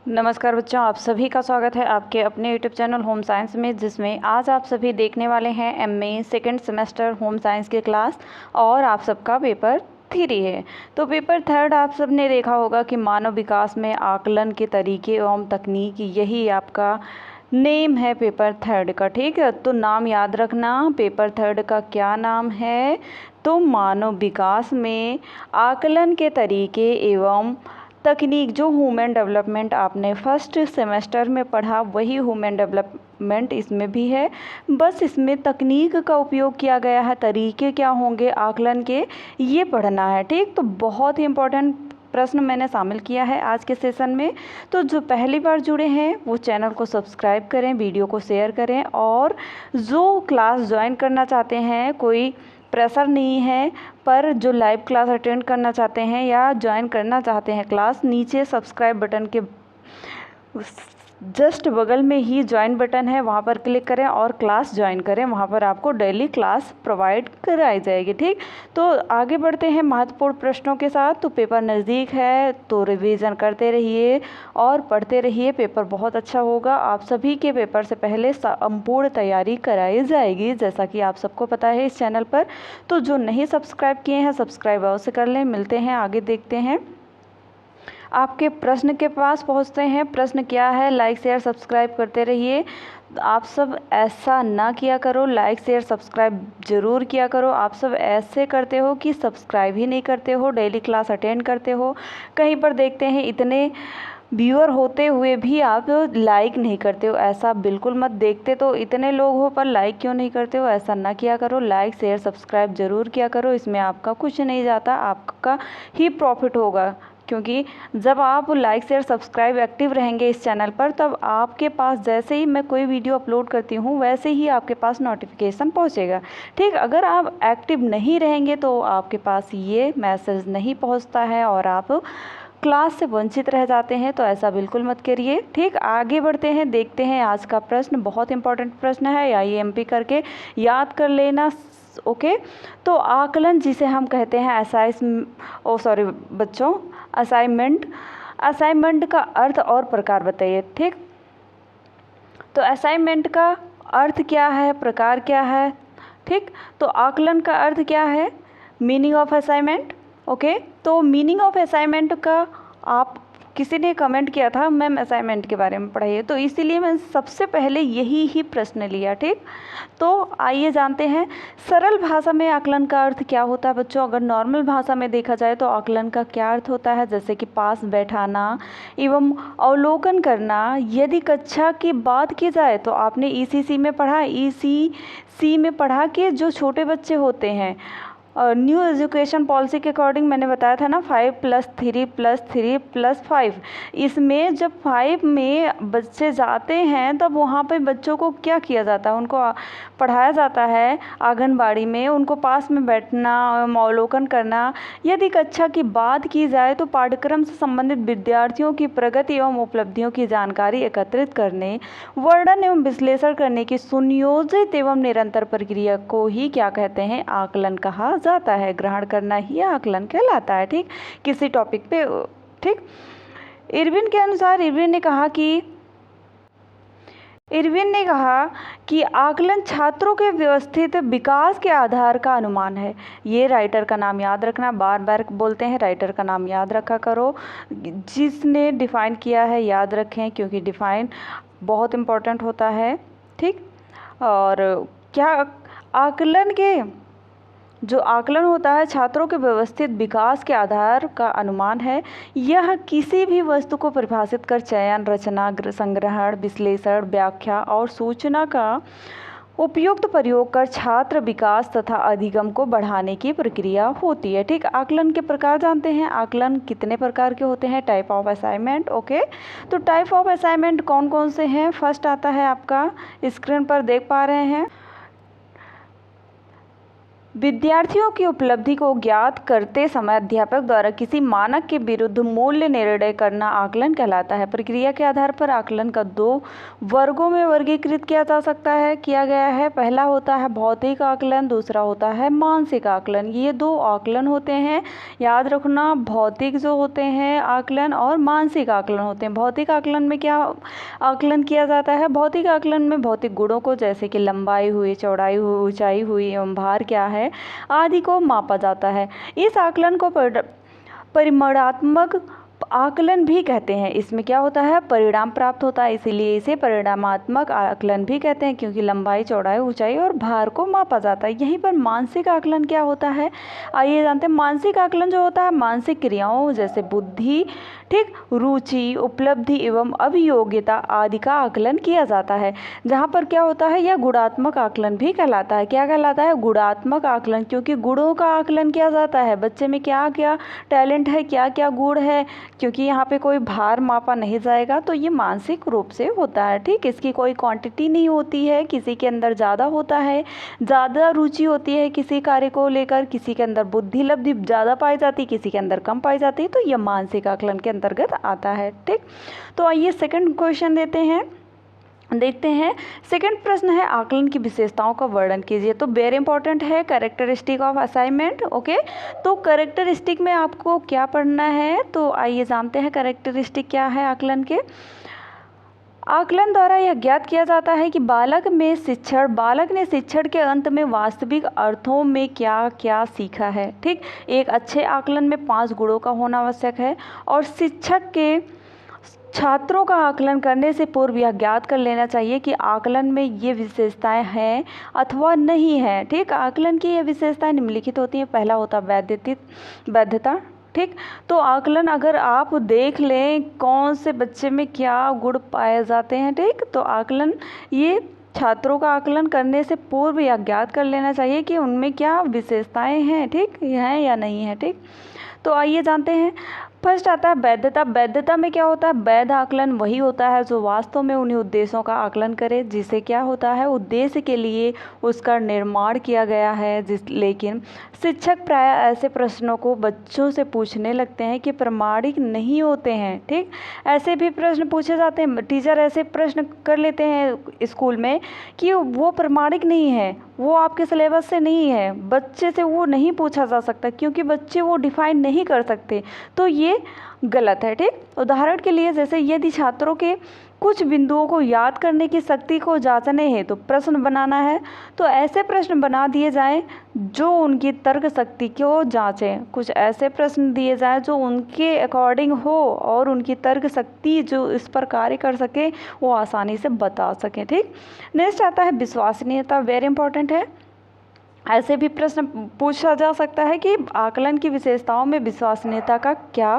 नमस्कार बच्चों, आप सभी का स्वागत है आपके अपने यूट्यूब चैनल होम साइंस में, जिसमें आज आप सभी देखने वाले हैं MA second semester home science की क्लास। और आप सबका पेपर 3 है। तो पेपर 3 आप सब ने देखा होगा कि मानव विकास में आकलन के तरीके एवं तकनीक, यही आपका नेम है पेपर 3 का। ठीक है, तो नाम याद रखना, पेपर 3 का क्या नाम है? तो मानव विकास में आकलन के तरीके एवं तकनीक। जो ह्यूमन डेवलपमेंट आपने फर्स्ट सेमेस्टर में पढ़ा, वही ह्यूमन डेवलपमेंट इसमें भी है, बस इसमें तकनीक का उपयोग किया गया है। तरीके क्या होंगे आकलन के, ये पढ़ना है। ठीक, तो बहुत ही इम्पोर्टेंट प्रश्न मैंने शामिल किया है आज के सेशन में। तो जो पहली बार जुड़े हैं वो चैनल को सब्सक्राइब करें, वीडियो को शेयर करें, और जो क्लास ज्वाइन करना चाहते हैं, कोई प्रेशर नहीं है, पर जो लाइव क्लास अटेंड करना चाहते हैं या ज्वाइन करना चाहते हैं क्लास, नीचे सब्सक्राइब बटन के जस्ट बगल में ही ज्वाइन बटन है, वहाँ पर क्लिक करें और क्लास ज्वाइन करें। वहाँ पर आपको डेली क्लास प्रोवाइड कराई जाएगी। ठीक, तो आगे बढ़ते हैं महत्वपूर्ण प्रश्नों के साथ। तो पेपर नज़दीक है तो रिवीजन करते रहिए और पढ़ते रहिए, पेपर बहुत अच्छा होगा। आप सभी के पेपर से पहले संपूर्ण तैयारी कराई जाएगी, जैसा कि आप सबको पता है इस चैनल पर। तो जो नहीं सब्सक्राइब किए हैं, सब्सक्राइब अवश्य कर लें। मिलते हैं, आगे देखते हैं। आपके प्रश्न के पास पहुंचते हैं। प्रश्न क्या है? लाइक शेयर सब्सक्राइब करते रहिए। आप सब ऐसा ना किया करो, लाइक शेयर सब्सक्राइब जरूर किया करो। आप सब ऐसे करते हो कि सब्सक्राइब ही नहीं करते हो, डेली क्लास अटेंड करते हो। कहीं पर देखते हैं इतने व्यूअर होते हुए भी आप लाइक नहीं करते हो। ऐसा बिल्कुल मत, देखते तो इतने लोग हो पर लाइक क्यों नहीं करते हो? ऐसा ना किया करो, लाइक शेयर सब्सक्राइब जरूर किया करो। इसमें आपका कुछ नहीं जाता, आपका ही प्रॉफिट होगा, क्योंकि जब आप लाइक शेयर सब्सक्राइब एक्टिव रहेंगे इस चैनल पर, तब आपके पास जैसे ही मैं कोई वीडियो अपलोड करती हूँ, वैसे ही आपके पास नोटिफिकेशन पहुँचेगा। ठीक, अगर आप एक्टिव नहीं रहेंगे तो आपके पास ये मैसेज नहीं पहुँचता है और आप क्लास से वंचित रह जाते हैं। तो ऐसा बिल्कुल मत करिए। ठीक, आगे बढ़ते हैं, देखते हैं आज का प्रश्न। बहुत इंपॉर्टेंट प्रश्न है, आईएमपी करके याद कर लेना। ओके, तो आकलन जिसे हम कहते हैं असाइनमेंट। असाइनमेंट का अर्थ और प्रकार बताइए। ठीक, तो असाइनमेंट का अर्थ क्या है, प्रकार क्या है? ठीक, तो आकलन का अर्थ क्या है? Meaning of assignment. ओके, तो मीनिंग ऑफ असाइनमेंट का आप किसी ने कमेंट किया था, मैम असाइनमेंट के बारे में पढ़ाइए, तो इसीलिए मैं सबसे पहले यही ही प्रश्न लिया। ठीक, तो आइए जानते हैं सरल भाषा में आकलन का अर्थ क्या होता है बच्चों। अगर नॉर्मल भाषा में देखा जाए तो आकलन का क्या अर्थ होता है? जैसे कि पास बैठाना एवं अवलोकन करना। यदि कक्षा की बात की जाए तो आपने ईसीसी में पढ़ा, ईसीसी में पढ़ा कि जो छोटे बच्चे होते हैं, और न्यू एजुकेशन पॉलिसी के अकॉर्डिंग मैंने बताया था ना, 5+3+3+5। इसमें जब 5 में बच्चे जाते हैं तब वहाँ पे बच्चों को क्या किया जाता है? उनको पढ़ाया जाता है आंगनबाड़ी में, उनको पास में बैठना, अवलोकन करना। यदि कक्षा की बात की जाए तो पाठ्यक्रम से संबंधित विद्यार्थियों की प्रगति एवं उपलब्धियों की जानकारी एकत्रित करने, वर्णन एवं विश्लेषण करने की सुनियोजित एवं निरंतर प्रक्रिया को ही क्या कहते हैं? आकलन कहा जाता है। ग्रहण करना ही आकलन कहलाता है। ठीक, किसी टॉपिक पे। ठीक, इरविन के अनुसार इरविन ने कहा कि आकलन छात्रों के व्यवस्थित विकास के आधार का अनुमान है। ये राइटर का नाम याद रखना, बार बार बोलते हैं राइटर का नाम याद रखा करो। जिसने डिफाइन किया है याद रखें, क्योंकि डिफाइन बहुत इम्पोर्टेंट होता है। ठीक, और क्या जो आकलन होता है छात्रों के व्यवस्थित विकास के आधार का अनुमान है। यह किसी भी वस्तु को परिभाषित कर चयन, रचना, संग्रहण, विश्लेषण, व्याख्या और सूचना का उपयुक्त प्रयोग कर छात्र विकास तथा अधिगम को बढ़ाने की प्रक्रिया होती है। ठीक, आकलन के प्रकार जानते हैं। आकलन कितने प्रकार के होते हैं? Type of assignment. ओके, तो टाइप ऑफ असाइनमेंट कौन कौन से हैं? फर्स्ट आता है आपका, स्क्रीन पर देख पा रहे हैं, विद्यार्थियों की उपलब्धि को ज्ञात करते समय अध्यापक द्वारा किसी मानक के विरुद्ध मूल्य निर्णय करना आकलन कहलाता है। प्रक्रिया के आधार पर आकलन का 2 वर्गों में वर्गीकृत किया गया है। पहला होता है भौतिक आकलन, दूसरा होता है मानसिक आकलन। ये 2 आकलन होते हैं, याद रखना। भौतिक जो होते हैं आकलन और मानसिक आकलन होते हैं। भौतिक आकलन में क्या आकलन किया जाता है? भौतिक आकलन में भौतिक गुणों को, जैसे कि लंबाई हुई, चौड़ाई हुई, ऊंचाई हुई एवं भार क्या है आदि को मापा जाता है। इस आकलन को परिमाणात्मक आकलन भी कहते हैं। इसमें क्या होता है? परिणाम प्राप्त होता है, इसीलिए इसे परिणामात्मक आकलन भी कहते हैं, क्योंकि लंबाई, चौड़ाई, ऊंचाई और भार को मापा जाता है। यहीं पर मानसिक आकलन क्या होता है, आइए जानते हैं। मानसिक आकलन जो होता है मानसिक क्रियाओं जैसे बुद्धि, ठीक, रुचि, उपलब्धि एवं अभियोग्यता आदि का आकलन किया जाता है। जहाँ पर क्या होता है, यह गुणात्मक आकलन भी कहलाता है। क्या कहलाता है? गुणात्मक आकलन, क्योंकि गुणों का आकलन किया जाता है। बच्चे में क्या क्या टैलेंट है, क्या क्या गुण है, क्योंकि यहाँ पे कोई भार मापा नहीं जाएगा, तो ये मानसिक रूप से होता है। ठीक, इसकी कोई क्वांटिटी नहीं होती है। किसी के अंदर ज़्यादा होता है, ज़्यादा रुचि होती है किसी कार्य को लेकर, किसी के अंदर बुद्धि लब्धि ज़्यादा पाई जाती है, किसी के अंदर कम पाई जाती है, तो यह मानसिक आकलन के अंतर्गत आता है। ठीक, तो आइए सेकंड क्वेश्चन देखते हैं। सेकंड प्रश्न है आकलन की विशेषताओं का वर्णन कीजिए। तो वेरी इंपॉर्टेंट है, कैरेक्टरिस्टिक ऑफ असाइनमेंट। ओके, तो कैरेक्टरिस्टिक में आपको क्या पढ़ना है, तो आइए जानते हैं कैरेक्टरिस्टिक क्या है आकलन के। आकलन द्वारा यह ज्ञात किया जाता है कि बालक ने शिक्षण के अंत में वास्तविक अर्थों में क्या क्या सीखा है। ठीक, एक अच्छे आकलन में 5 गुणों का होना आवश्यक है, और शिक्षक के छात्रों का आकलन करने से पूर्व यह ज्ञात कर लेना चाहिए कि आकलन में ये विशेषताएं हैं अथवा नहीं है। ठीक, आकलन की ये विशेषताएं निम्नलिखित होती हैं। पहला होता है वैधता। ठीक, तो आकलन अगर आप देख लें कौन से बच्चे में क्या गुण पाए जाते हैं। ठीक, तो आकलन ये छात्रों का आकलन करने से पूर्व यह ज्ञात कर लेना चाहिए कि उनमें क्या विशेषताएं हैं, ठीक, हैं या नहीं है। ठीक, तो आइए जानते हैं। फर्स्ट आता है वैधता। वैधता में क्या होता है? वैध आकलन वही होता है जो वास्तव में उन्हीं उद्देश्यों का आकलन करे जिसे क्या होता है, उद्देश्य के लिए उसका निर्माण किया गया है। लेकिन शिक्षक प्रायः ऐसे प्रश्नों को बच्चों से पूछने लगते हैं कि प्रमाणिक नहीं होते हैं। ठीक, ऐसे भी प्रश्न पूछे जाते हैं। टीचर ऐसे प्रश्न कर लेते हैं स्कूल में कि वो प्रमाणिक नहीं है, वो आपके सिलेबस से नहीं है, बच्चे से वो नहीं पूछा जा सकता, क्योंकि बच्चे वो डिफाइन नहीं कर सकते, तो ये गलत है। ठीक, उदाहरण के लिए जैसे यदि छात्रों के कुछ बिंदुओं को याद करने की शक्ति को जांचने हैं तो प्रश्न बनाना है, तो ऐसे प्रश्न बना दिए जाएं जो उनकी तर्क शक्ति को जांचें। कुछ ऐसे प्रश्न दिए जाएं जो उनके अकॉर्डिंग हो और उनकी तर्क शक्ति जो इस पर कार्य कर सके वो आसानी से बता सकें। ठीक, नेक्स्ट आता है विश्वसनीयता। वेरी इंपॉर्टेंट है। ऐसे भी प्रश्न पूछा जा सकता है कि आकलन की विशेषताओं में विश्वसनीयता का क्या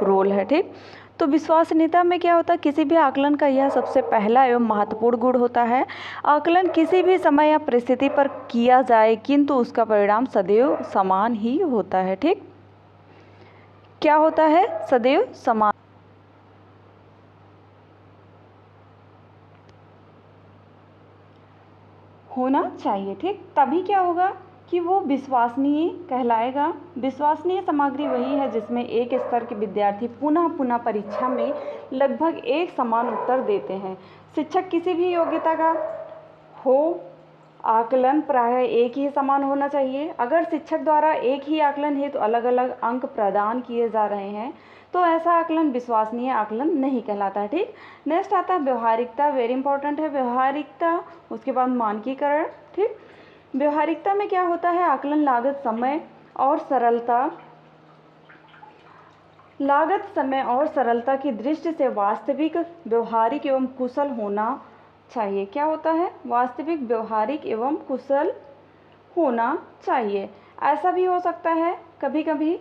रोल है। ठीक, तो विश्वसनीयता में क्या होता है? किसी भी आकलन का यह सबसे पहला एवं महत्वपूर्ण गुण होता है। आकलन किसी भी समय या परिस्थिति पर किया जाए किंतु उसका परिणाम सदैव समान ही होता है। ठीक, क्या होता है? सदैव समान होना चाहिए। ठीक, तभी क्या होगा कि वो विश्वसनीय कहलाएगा। विश्वसनीय सामग्री वही है जिसमें एक स्तर के विद्यार्थी पुनः पुनः परीक्षा में लगभग एक समान उत्तर देते हैं। शिक्षक किसी भी योग्यता का हो, आकलन प्रायः एक ही समान होना चाहिए। अगर शिक्षक द्वारा एक ही आकलन है तो अलग अलग अंक प्रदान किए जा रहे हैं तो ऐसा आकलन विश्वसनीय आकलन नहीं कहलाता है। ठीक, नेक्स्ट आता है व्यवहारिकता। वेरी इंपॉर्टेंट है व्यवहारिकता। उसके बाद मानकीकरण। ठीक, व्यवहारिकता में क्या होता है? आकलन लागत, समय और सरलता की दृष्टि से वास्तविक, व्यवहारिक एवं कुशल होना चाहिए। क्या होता है? वास्तविक, व्यवहारिक एवं कुशल होना चाहिए। ऐसा भी हो सकता है कभी कभी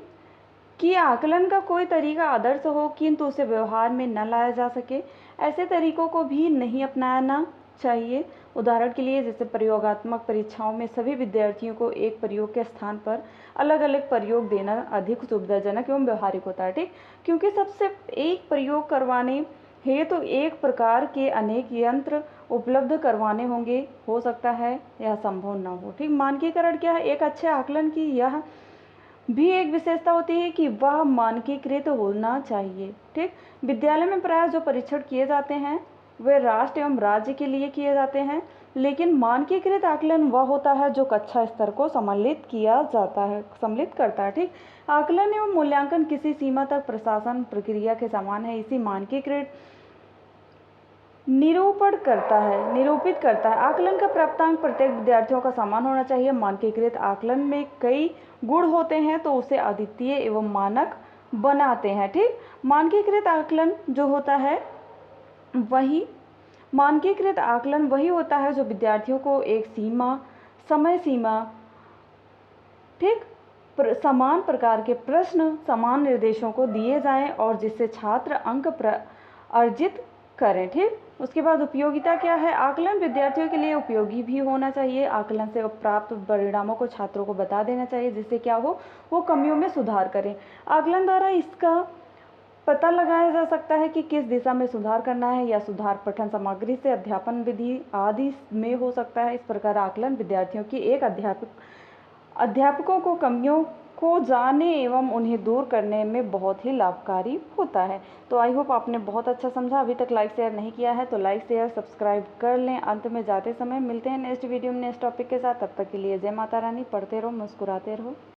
कि आकलन का कोई तरीका आदर्श हो किंतु उसे व्यवहार में न लाया जा सके। ऐसे तरीकों को भी नहीं अपनाना चाहिए। उदाहरण के लिए जैसे प्रयोगात्मक परीक्षाओं में सभी विद्यार्थियों को एक प्रयोग के स्थान पर अलग अलग प्रयोग देना अधिक सुविधाजनक एवं व्यवहारिक होता है। ठीक, क्योंकि सबसे एक प्रयोग करवाने है तो एक प्रकार के अनेक यंत्र उपलब्ध करवाने होंगे, हो सकता है यह संभव ना हो। ठीक, मानकीकरण क्या है? एक अच्छे आकलन की यह भी एक विशेषता होती है कि वह मानकीकृत होना चाहिए। ठीक, विद्यालय में प्रायः जो परीक्षण किए जाते हैं वे राष्ट्र एवं राज्य के लिए किए जाते हैं, लेकिन मानकीकृत आकलन वह होता है जो कक्षा स्तर को सम्मिलित करता है। ठीक, आकलन एवं मूल्यांकन किसी सीमा तक प्रशासन प्रक्रिया के समान है। इसी मानकीकृत निरूपित करता है। आकलन का प्राप्तांक प्रत्येक विद्यार्थियों का समान होना चाहिए। मानकीकृत आकलन में कई गुण होते हैं तो उसे अद्वितीय एवं मानक बनाते हैं। ठीक, मानकीकृत आकलन वही होता है जो विद्यार्थियों को एक समय सीमा, ठीक, समान प्रकार के प्रश्न समान निर्देशों को दिए जाएं और जिससे छात्र अंक अर्जित करें। ठीक, उसके बाद उपयोगिता क्या है? आकलन विद्यार्थियों के लिए उपयोगी भी होना चाहिए। आकलन से प्राप्त परिणामों को छात्रों को बता देना चाहिए जिससे क्या हो, वो कमियों में सुधार करें। आकलन द्वारा इसका पता लगाया जा सकता है कि किस दिशा में सुधार करना है या सुधार पठन सामग्री से अध्यापन विधि आदि में हो सकता है। इस प्रकार आकलन विद्यार्थियों की एक अध्यापकों को कमियों को जानने एवं उन्हें दूर करने में बहुत ही लाभकारी होता है। तो आई होप आपने बहुत अच्छा समझा। अभी तक लाइक शेयर नहीं किया है तो लाइक शेयर सब्सक्राइब कर लें। अंत में जाते समय मिलते हैं नेक्स्ट वीडियो में नेक्स्ट टॉपिक के साथ। तब तक के लिए जय माता रानी। पढ़ते रहो, मुस्कुराते रहो।